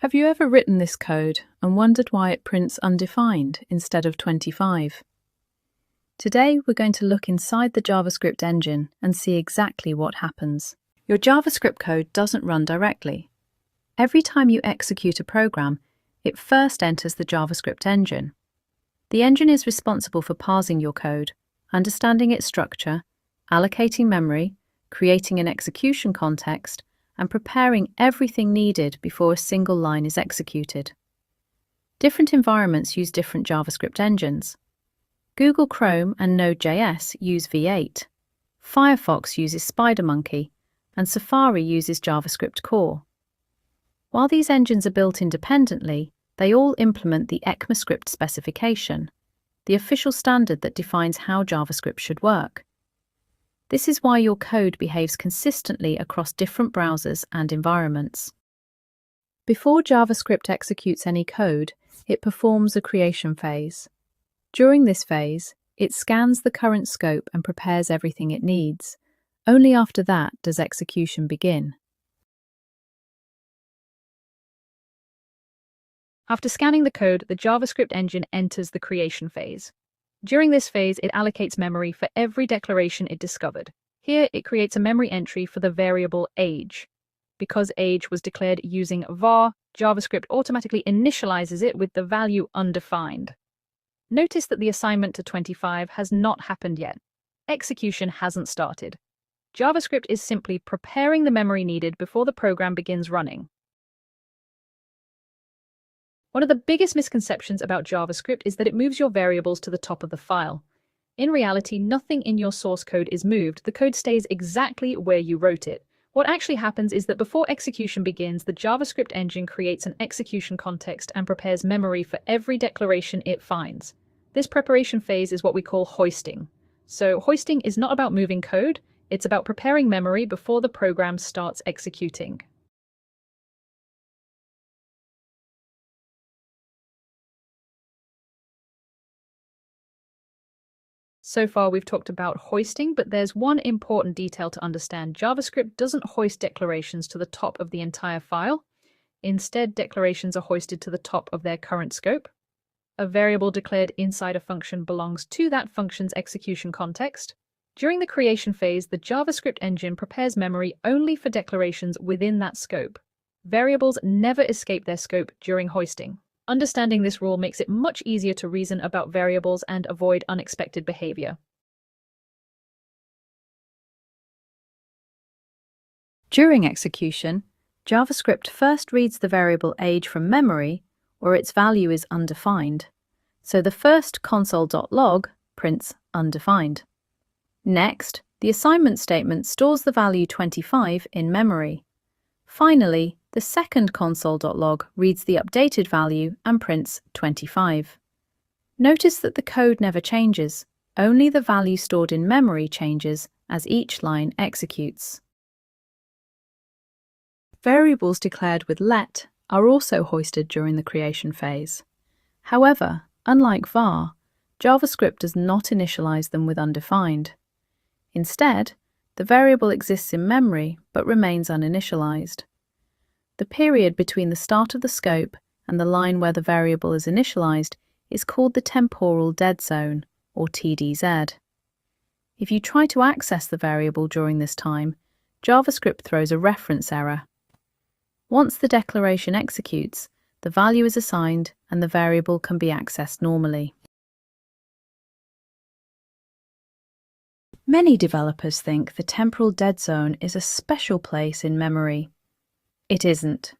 Have you ever written this code and wondered why it prints undefined instead of 25? Today, we're going to look inside the JavaScript engine and see exactly what happens. Your JavaScript code doesn't run directly. Every time you execute a program, it first enters the JavaScript engine. The engine is responsible for parsing your code, understanding its structure, allocating memory, creating an execution context, and preparing everything needed before a single line is executed. Different environments use different JavaScript engines. Google Chrome and Node.js use V8. Firefox uses SpiderMonkey, and Safari uses JavaScript Core. While these engines are built independently, they all implement the ECMAScript specification, the official standard that defines how JavaScript should work. This is why your code behaves consistently across different browsers and environments. Before JavaScript executes any code, it performs a creation phase. During this phase, it scans the current scope and prepares everything it needs. Only after that does execution begin. After scanning the code, the JavaScript engine enters the creation phase. During this phase, it allocates memory for every declaration it discovered. Here, it creates a memory entry for the variable age. Because age was declared using var, JavaScript automatically initializes it with the value undefined. Notice that the assignment to 25 has not happened yet. Execution hasn't started. JavaScript is simply preparing the memory needed before the program begins running. One of the biggest misconceptions about JavaScript is that it moves your variables to the top of the file. In reality, nothing in your source code is moved. The code stays exactly where you wrote it. What actually happens is that before execution begins, the JavaScript engine creates an execution context and prepares memory for every declaration it finds. This preparation phase is what we call hoisting. So hoisting is not about moving code, it's about preparing memory before the program starts executing. So far, we've talked about hoisting, but there's one important detail to understand. JavaScript doesn't hoist declarations to the top of the entire file. Instead, declarations are hoisted to the top of their current scope. A variable declared inside a function belongs to that function's execution context. During the creation phase, the JavaScript engine prepares memory only for declarations within that scope. Variables never escape their scope during hoisting. Understanding this rule makes it much easier to reason about variables and avoid unexpected behavior. During execution, JavaScript first reads the variable age from memory, or its value is undefined. So the first console.log prints undefined. Next, the assignment statement stores the value 25 in memory. Finally, the second console.log reads the updated value and prints 25. Notice that the code never changes, only the value stored in memory changes as each line executes. Variables declared with let are also hoisted during the creation phase. However, unlike var, JavaScript does not initialize them with undefined. Instead, the variable exists in memory but remains uninitialized. The period between the start of the scope and the line where the variable is initialized is called the Temporal Dead Zone, or TDZ. If you try to access the variable during this time, JavaScript throws a reference error. Once the declaration executes, the value is assigned and the variable can be accessed normally. Many developers think the Temporal Dead Zone is a special place in memory. It isn't.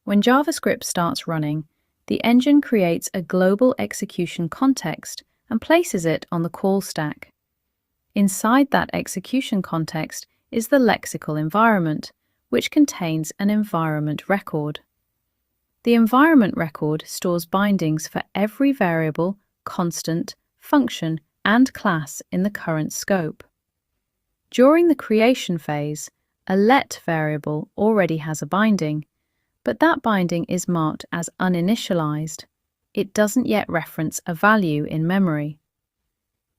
When JavaScript starts running, the engine creates a global execution context and places it on the call stack. Inside that execution context is the Lexical Environment, which contains an environment record. The environment record stores bindings for every variable, constant, function, and class in the current scope. During the creation phase, a let variable already has a binding, but that binding is marked as uninitialized. It doesn't yet reference a value in memory.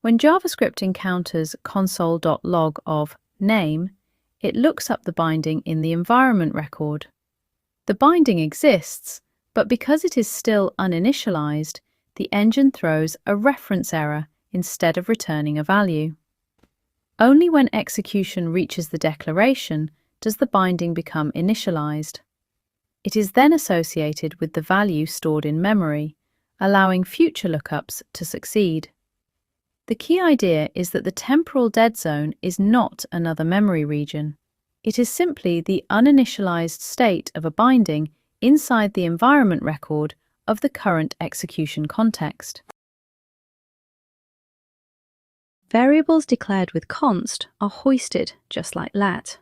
When JavaScript encounters console.log of name, it looks up the binding in the environment record. The binding exists, but because it is still uninitialized, the engine throws a reference error instead of returning a value. Only when execution reaches the declaration does the binding become initialized. It is then associated with the value stored in memory, allowing future lookups to succeed. The key idea is that the temporal dead zone is not another memory region. It is simply the uninitialized state of a binding inside the environment record of the current execution context. Variables declared with const are hoisted just like let.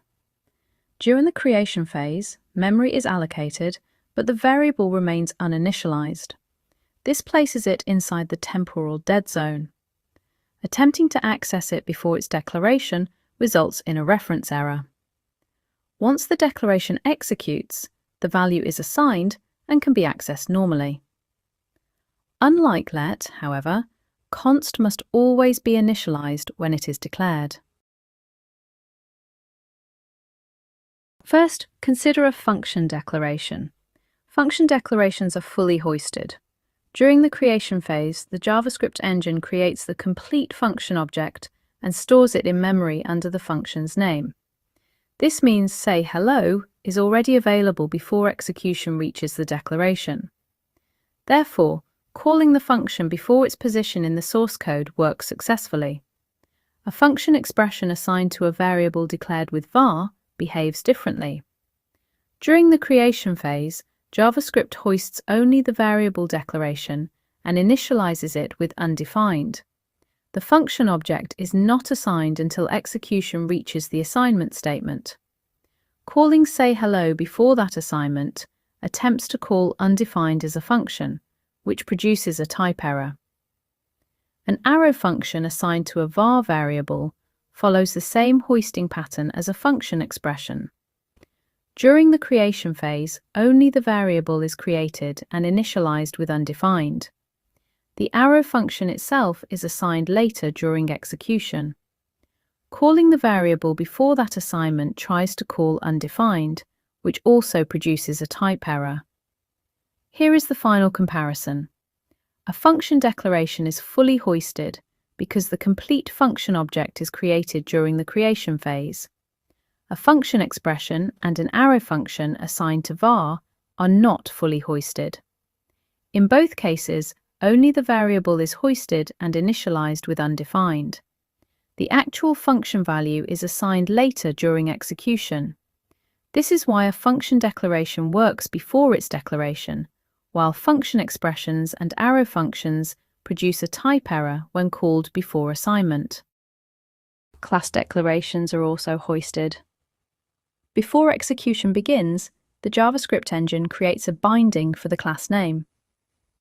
During the creation phase, memory is allocated, but the variable remains uninitialized. This places it inside the temporal dead zone. Attempting to access it before its declaration results in a reference error. Once the declaration executes, the value is assigned and can be accessed normally. Unlike let, however, const must always be initialized when it is declared. First, consider a function declaration. Function declarations are fully hoisted. During the creation phase, the JavaScript engine creates the complete function object and stores it in memory under the function's name. This means say hello is already available before execution reaches the declaration. Therefore, calling the function before its position in the source code works successfully. A function expression assigned to a variable declared with var behaves differently. During the creation phase, JavaScript hoists only the variable declaration and initializes it with undefined. The function object is not assigned until execution reaches the assignment statement. Calling say hello before that assignment attempts to call undefined as a function, which produces a type error. An arrow function assigned to a var variable follows the same hoisting pattern as a function expression. During the creation phase, only the variable is created and initialized with undefined. The arrow function itself is assigned later during execution. Calling the variable before that assignment tries to call undefined, which also produces a type error. Here is the final comparison. A function declaration is fully hoisted because the complete function object is created during the creation phase. A function expression and an arrow function assigned to var are not fully hoisted. In both cases, only the variable is hoisted and initialized with undefined. The actual function value is assigned later during execution. This is why a function declaration works before its declaration, while function expressions and arrow functions produce a type error when called before assignment. Class declarations are also hoisted. Before execution begins, the JavaScript engine creates a binding for the class name.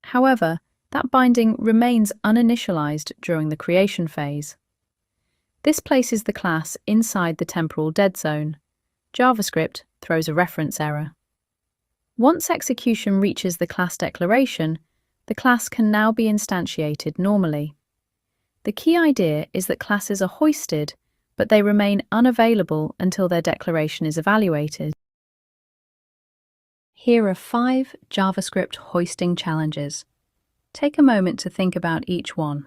However, that binding remains uninitialized during the creation phase. This places the class inside the temporal dead zone. JavaScript throws a reference error. Once execution reaches the class declaration, the class can now be instantiated normally. The key idea is that classes are hoisted, but they remain unavailable until their declaration is evaluated. Here are 5 JavaScript hoisting challenges. Take a moment to think about each one.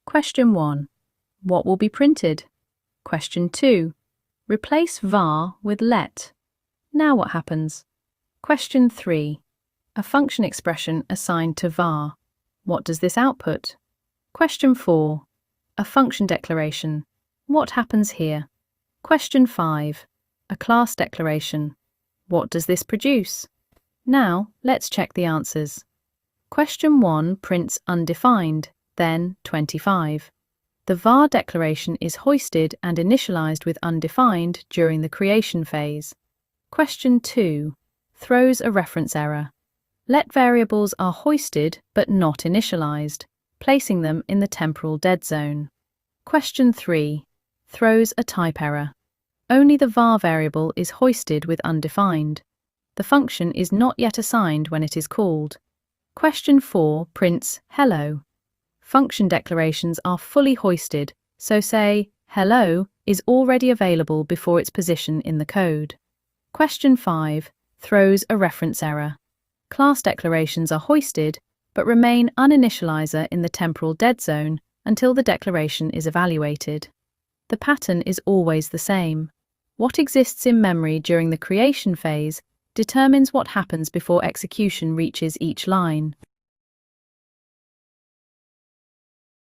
Question 1. What will be printed? Question 2. Replace var with let. Now what happens? Question 3. A function expression assigned to var. What does this output? Question 4. A function declaration. What happens here? Question 5. A class declaration. What does this produce? Now, let's check the answers. Question 1 prints undefined, then 25. The var declaration is hoisted and initialized with undefined during the creation phase. Question 2 throws a reference error. Let variables are hoisted but not initialized, placing them in the temporal dead zone. Question 3 throws a type error. Only the var variable is hoisted with undefined. The function is not yet assigned when it is called. Question 4 prints hello. Function declarations are fully hoisted, so say hello is already available before its position in the code. Question 5 throws a reference error. Class declarations are hoisted, but remain uninitializer in the temporal dead zone until the declaration is evaluated. The pattern is always the same. What exists in memory during the creation phase determines what happens before execution reaches each line.